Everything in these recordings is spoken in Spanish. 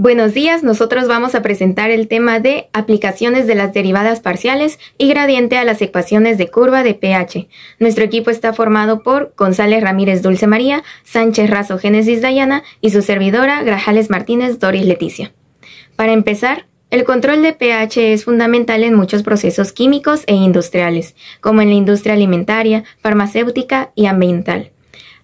Buenos días, nosotros vamos a presentar el tema de aplicaciones de las derivadas parciales y gradiente a las ecuaciones de curva de pH. Nuestro equipo está formado por González Ramírez Dulce María, Sánchez Razo Génesis Dayana y su servidora Grajales Martínez Doris Leticia. Para empezar, el control de pH es fundamental en muchos procesos químicos e industriales, como en la industria alimentaria, farmacéutica y ambiental.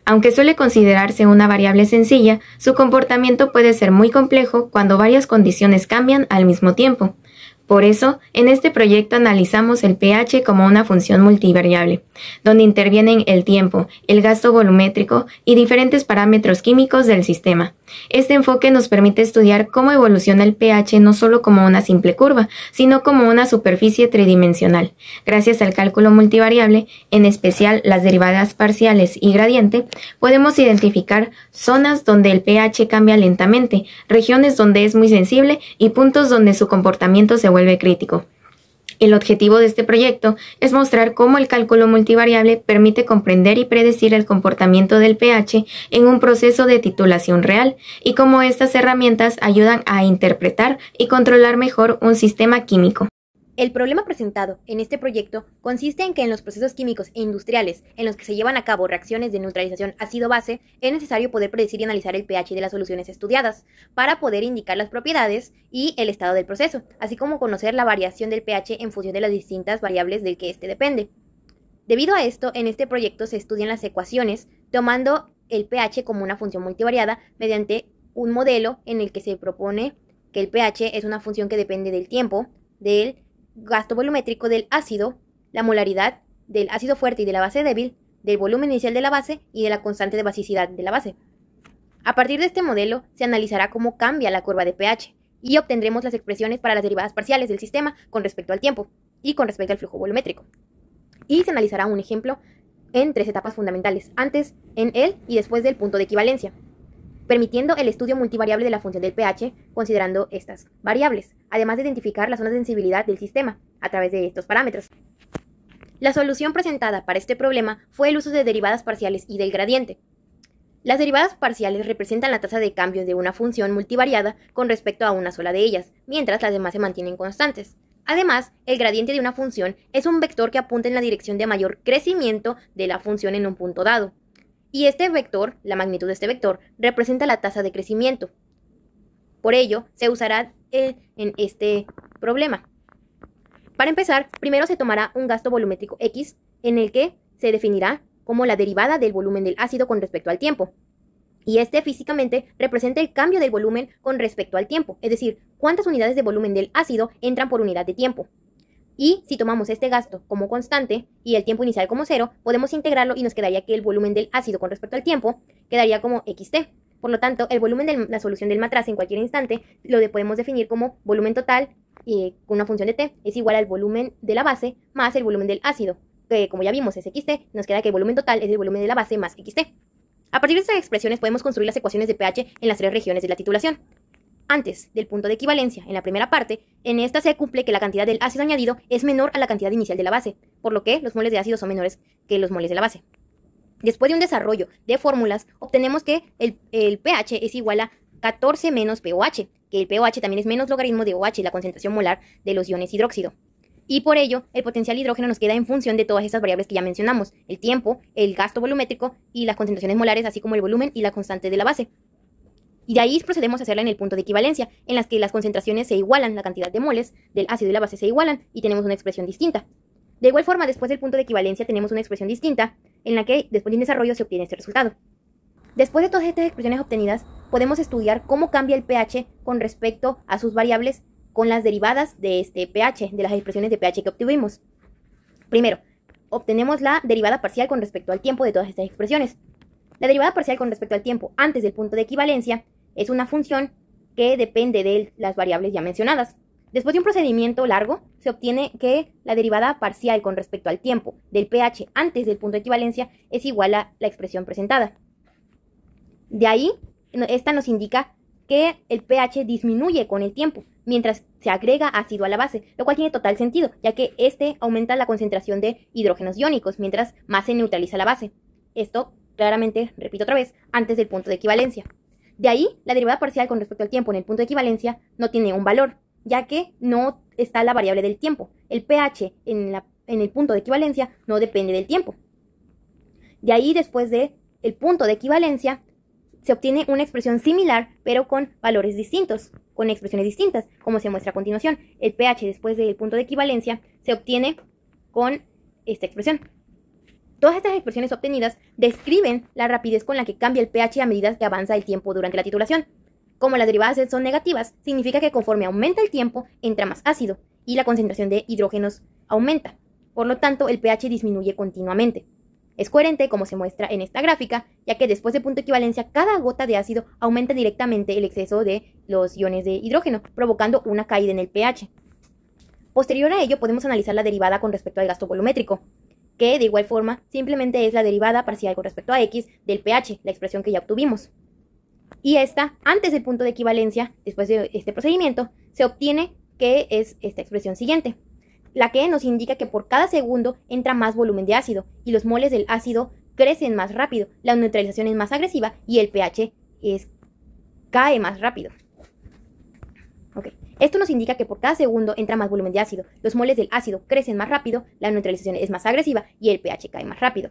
Aunque suele considerarse una variable sencilla, su comportamiento puede ser muy complejo cuando varias condiciones cambian al mismo tiempo. Por eso, en este proyecto analizamos el pH como una función multivariable, donde intervienen el tiempo, el gasto volumétrico y diferentes parámetros químicos del sistema. Este enfoque nos permite estudiar cómo evoluciona el pH no solo como una simple curva, sino como una superficie tridimensional. Gracias al cálculo multivariable, en especial las derivadas parciales y gradiente, podemos identificar zonas donde el pH cambia lentamente, regiones donde es muy sensible y puntos donde su comportamiento se vuelve crítico. El objetivo de este proyecto es mostrar cómo el cálculo multivariable permite comprender y predecir el comportamiento del pH en un proceso de titulación real y cómo estas herramientas ayudan a interpretar y controlar mejor un sistema químico. El problema presentado en este proyecto consiste en que en los procesos químicos e industriales en los que se llevan a cabo reacciones de neutralización ácido-base es necesario poder predecir y analizar el pH de las soluciones estudiadas para poder indicar las propiedades y el estado del proceso, así como conocer la variación del pH en función de las distintas variables del que éste depende. Debido a esto, en este proyecto se estudian las ecuaciones tomando el pH como una función multivariada mediante un modelo en el que se propone que el pH es una función que depende del tiempo, del gasto volumétrico del ácido, la molaridad del ácido fuerte y de la base débil, del volumen inicial de la base y de la constante de basicidad de la base. A partir de este modelo se analizará cómo cambia la curva de pH y obtendremos las expresiones para las derivadas parciales del sistema con respecto al tiempo y con respecto al flujo volumétrico. Y se analizará un ejemplo en 3 etapas fundamentales, antes, en el y después del punto de equivalencia, permitiendo el estudio multivariable de la función del pH considerando estas variables, además de identificar las zonas de sensibilidad del sistema a través de estos parámetros. La solución presentada para este problema fue el uso de derivadas parciales y del gradiente. Las derivadas parciales representan la tasa de cambios de una función multivariada con respecto a una sola de ellas, mientras las demás se mantienen constantes. Además, el gradiente de una función es un vector que apunta en la dirección de mayor crecimiento de la función en un punto dado. Y este vector, la magnitud de este vector, representa la tasa de crecimiento. Por ello, se usará en este problema. Para empezar, primero se tomará un gasto volumétrico X, en el que se definirá como la derivada del volumen del ácido con respecto al tiempo. Y este físicamente representa el cambio del volumen con respecto al tiempo, es decir, cuántas unidades de volumen del ácido entran por unidad de tiempo. Y si tomamos este gasto como constante y el tiempo inicial como 0, podemos integrarlo y nos quedaría que el volumen del ácido con respecto al tiempo quedaría como XT. Por lo tanto, el volumen de la solución del matraz en cualquier instante lo podemos definir como volumen total con una función de T es igual al volumen de la base más el volumen del ácido, que como ya vimos es XT, nos queda que el volumen total es el volumen de la base más XT. A partir de estas expresiones podemos construir las ecuaciones de pH en las 3 regiones de la titulación. Antes del punto de equivalencia, en la primera parte, en esta se cumple que la cantidad del ácido añadido es menor a la cantidad inicial de la base, por lo que los moles de ácido son menores que los moles de la base. Después de un desarrollo de fórmulas, obtenemos que el pH es igual a 14 menos pOH, que el pOH también es menos logaritmo de OH, la concentración molar de los iones hidróxido. Y por ello, el potencial hidrógeno nos queda en función de todas estas variables que ya mencionamos, el tiempo, el gasto volumétrico y las concentraciones molares, así como el volumen y la constante de la base. Y de ahí procedemos a hacerla en el punto de equivalencia, en las que las concentraciones se igualan, la cantidad de moles del ácido y la base se igualan y tenemos una expresión distinta. De igual forma, después del punto de equivalencia tenemos una expresión distinta, en la que después de un desarrollo se obtiene este resultado. Después de todas estas expresiones obtenidas, podemos estudiar cómo cambia el pH con respecto a sus variables con las derivadas de este pH, de las expresiones de pH que obtuvimos. Primero, obtenemos la derivada parcial con respecto al tiempo de todas estas expresiones. La derivada parcial con respecto al tiempo antes del punto de equivalencia es una función que depende de las variables ya mencionadas. Después de un procedimiento largo, se obtiene que la derivada parcial con respecto al tiempo del pH antes del punto de equivalencia es igual a la expresión presentada. De ahí, esta nos indica que el pH disminuye con el tiempo, mientras se agrega ácido a la base, lo cual tiene total sentido, ya que este aumenta la concentración de hidrógenos iónicos, mientras más se neutraliza la base. Esto, claramente, repito otra vez, antes del punto de equivalencia. De ahí, la derivada parcial con respecto al tiempo en el punto de equivalencia no tiene un valor, ya que no está la variable del tiempo. El pH en el punto de equivalencia no depende del tiempo. De ahí, después del punto de equivalencia, se obtiene una expresión similar, pero con valores distintos, con expresiones distintas, como se muestra a continuación. El pH después del punto de equivalencia se obtiene con esta expresión. Todas estas expresiones obtenidas describen la rapidez con la que cambia el pH a medida que avanza el tiempo durante la titulación. Como las derivadas son negativas, significa que conforme aumenta el tiempo, entra más ácido y la concentración de hidrógenos aumenta. Por lo tanto, el pH disminuye continuamente. Es coherente como se muestra en esta gráfica, ya que después del punto de equivalencia, cada gota de ácido aumenta directamente el exceso de los iones de hidrógeno, provocando una caída en el pH. Posterior a ello, podemos analizar la derivada con respecto al gasto volumétrico, que de igual forma simplemente es la derivada parcial con respecto a x del pH, la expresión que ya obtuvimos. Y esta, antes del punto de equivalencia, después de este procedimiento, se obtiene que es esta expresión siguiente, la que nos indica que por cada segundo entra más volumen de ácido y los moles del ácido crecen más rápido, la neutralización es más agresiva y el pH cae más rápido. Esto nos indica que por cada segundo entra más volumen de ácido, los moles del ácido crecen más rápido, la neutralización es más agresiva y el pH cae más rápido.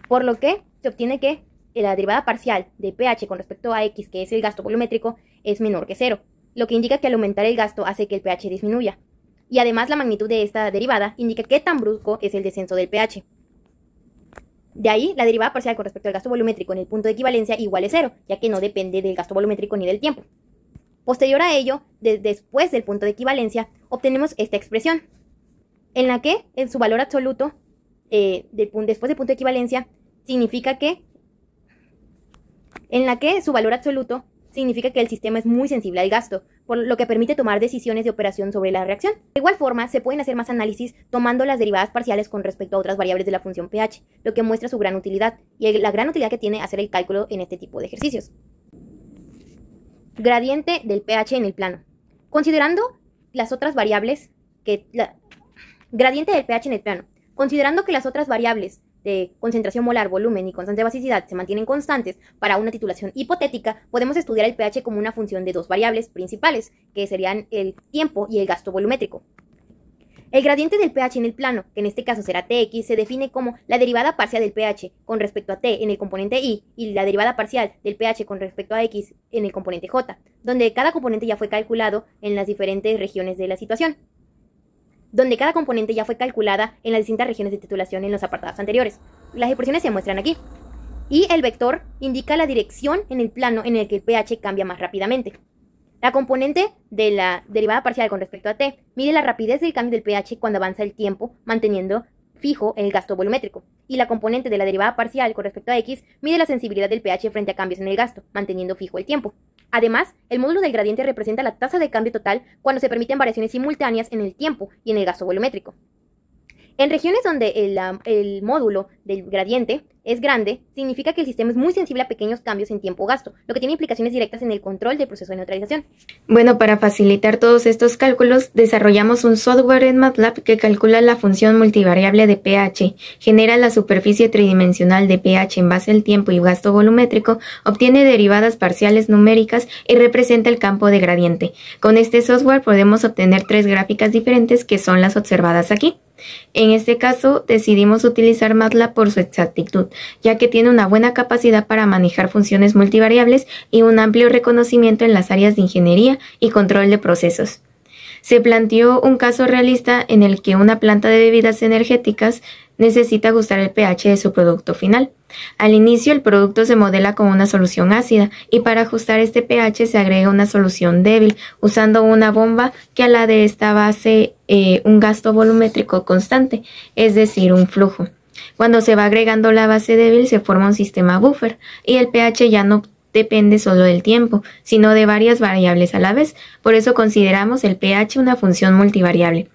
Por lo que se obtiene que la derivada parcial de pH con respecto a x, que es el gasto volumétrico, es menor que 0, lo que indica que al aumentar el gasto hace que el pH disminuya. Y además la magnitud de esta derivada indica qué tan brusco es el descenso del pH. De ahí, la derivada parcial con respecto al gasto volumétrico en el punto de equivalencia igual es 0, ya que no depende del gasto volumétrico ni del tiempo. Posterior a ello, después del punto de equivalencia, obtenemos esta expresión, en la que en su valor absoluto, después del punto de equivalencia, significa que el sistema es muy sensible al gasto, por lo que permite tomar decisiones de operación sobre la reacción. De igual forma, se pueden hacer más análisis tomando las derivadas parciales con respecto a otras variables de la función pH, lo que muestra su gran utilidad y la gran utilidad que tiene hacer el cálculo en este tipo de ejercicios. Gradiente del pH en el plano. Considerando las otras variables gradiente del pH en el plano. Considerando que las otras variables de concentración molar, volumen y constante de basicidad se mantienen constantes para una titulación hipotética, podemos estudiar el pH como una función de dos variables principales, que serían el tiempo y el gasto volumétrico. El gradiente del pH en el plano, que en este caso será Tx, se define como la derivada parcial del pH con respecto a T en el componente I y la derivada parcial del pH con respecto a X en el componente J, donde cada componente ya fue calculado en las diferentes regiones de la situación. Donde cada componente ya fue calculada en las distintas regiones de titulación en los apartados anteriores. Las expresiones se muestran aquí. Y el vector indica la dirección en el plano en el que el pH cambia más rápidamente. La componente de la derivada parcial con respecto a T mide la rapidez del cambio del pH cuando avanza el tiempo, manteniendo fijo el gasto volumétrico. Y la componente de la derivada parcial con respecto a X mide la sensibilidad del pH frente a cambios en el gasto, manteniendo fijo el tiempo. Además, el módulo del gradiente representa la tasa de cambio total cuando se permiten variaciones simultáneas en el tiempo y en el gasto volumétrico. En regiones donde el módulo del gradiente es grande, significa que el sistema es muy sensible a pequeños cambios en tiempo-gasto, lo que tiene implicaciones directas en el control del proceso de neutralización. Bueno, para facilitar todos estos cálculos, desarrollamos un software en MATLAB que calcula la función multivariable de pH, genera la superficie tridimensional de pH en base al tiempo y gasto volumétrico, obtiene derivadas parciales numéricas y representa el campo de gradiente. Con este software podemos obtener tres gráficas diferentes que son las observadas aquí. En este caso, decidimos utilizar MATLAB por su exactitud, ya que tiene una buena capacidad para manejar funciones multivariables y un amplio reconocimiento en las áreas de ingeniería y control de procesos. Se planteó un caso realista en el que una planta de bebidas energéticas necesita ajustar el pH de su producto final. Al inicio, el producto se modela con una solución ácida y para ajustar este pH se agrega una solución débil usando una bomba que a la de esta base un gasto volumétrico constante, es decir, un flujo. Cuando se va agregando la base débil se forma un sistema buffer y el pH ya no depende solo del tiempo, sino de varias variables a la vez. Por eso consideramos el pH una función multivariable.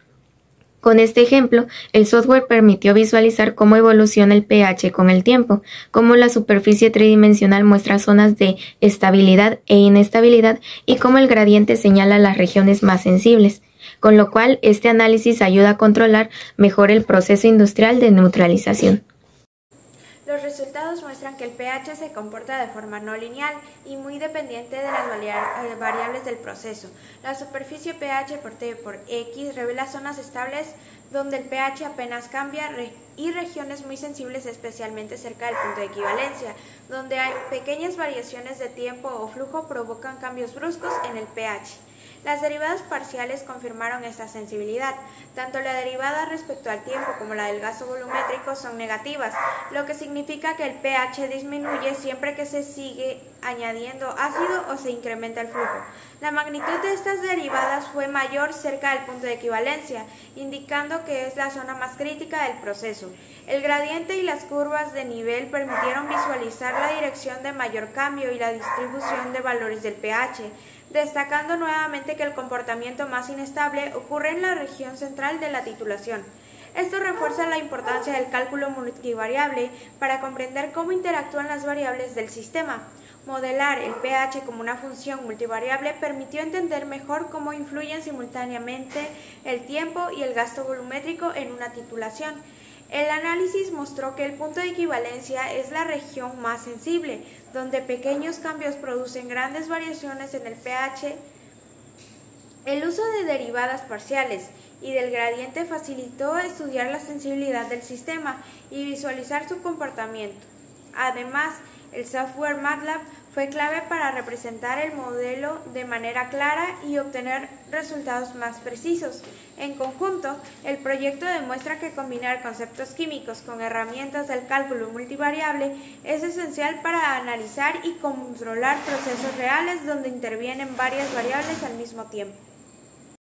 Con este ejemplo, el software permitió visualizar cómo evoluciona el pH con el tiempo, cómo la superficie tridimensional muestra zonas de estabilidad e inestabilidad y cómo el gradiente señala las regiones más sensibles, con lo cual este análisis ayuda a controlar mejor el proceso industrial de neutralización. Los resultados muestran que el pH se comporta de forma no lineal y muy dependiente de las variables del proceso. La superficie pH por T por X revela zonas estables donde el pH apenas cambia y regiones muy sensibles, especialmente cerca del punto de equivalencia, donde hay pequeñas variaciones de tiempo o flujo provocan cambios bruscos en el pH. Las derivadas parciales confirmaron esta sensibilidad. Tanto la derivada respecto al tiempo como la del gasto volumétrico son negativas, lo que significa que el pH disminuye siempre que se sigue añadiendo ácido o se incrementa el flujo. La magnitud de estas derivadas fue mayor cerca del punto de equivalencia, indicando que es la zona más crítica del proceso. El gradiente y las curvas de nivel permitieron visualizar la dirección de mayor cambio y la distribución de valores del pH, destacando nuevamente que el comportamiento más inestable ocurre en la región central de la titulación. Esto refuerza la importancia del cálculo multivariable para comprender cómo interactúan las variables del sistema. Modelar el pH como una función multivariable permitió entender mejor cómo influyen simultáneamente el tiempo y el gasto volumétrico en una titulación. El análisis mostró que el punto de equivalencia es la región más sensible, donde pequeños cambios producen grandes variaciones en el pH. El uso de derivadas parciales y del gradiente facilitó estudiar la sensibilidad del sistema y visualizar su comportamiento. Además, el software MATLAB fue clave para representar el modelo de manera clara y obtener resultados más precisos. En conjunto, el proyecto demuestra que combinar conceptos químicos con herramientas del cálculo multivariable es esencial para analizar y controlar procesos reales donde intervienen varias variables al mismo tiempo.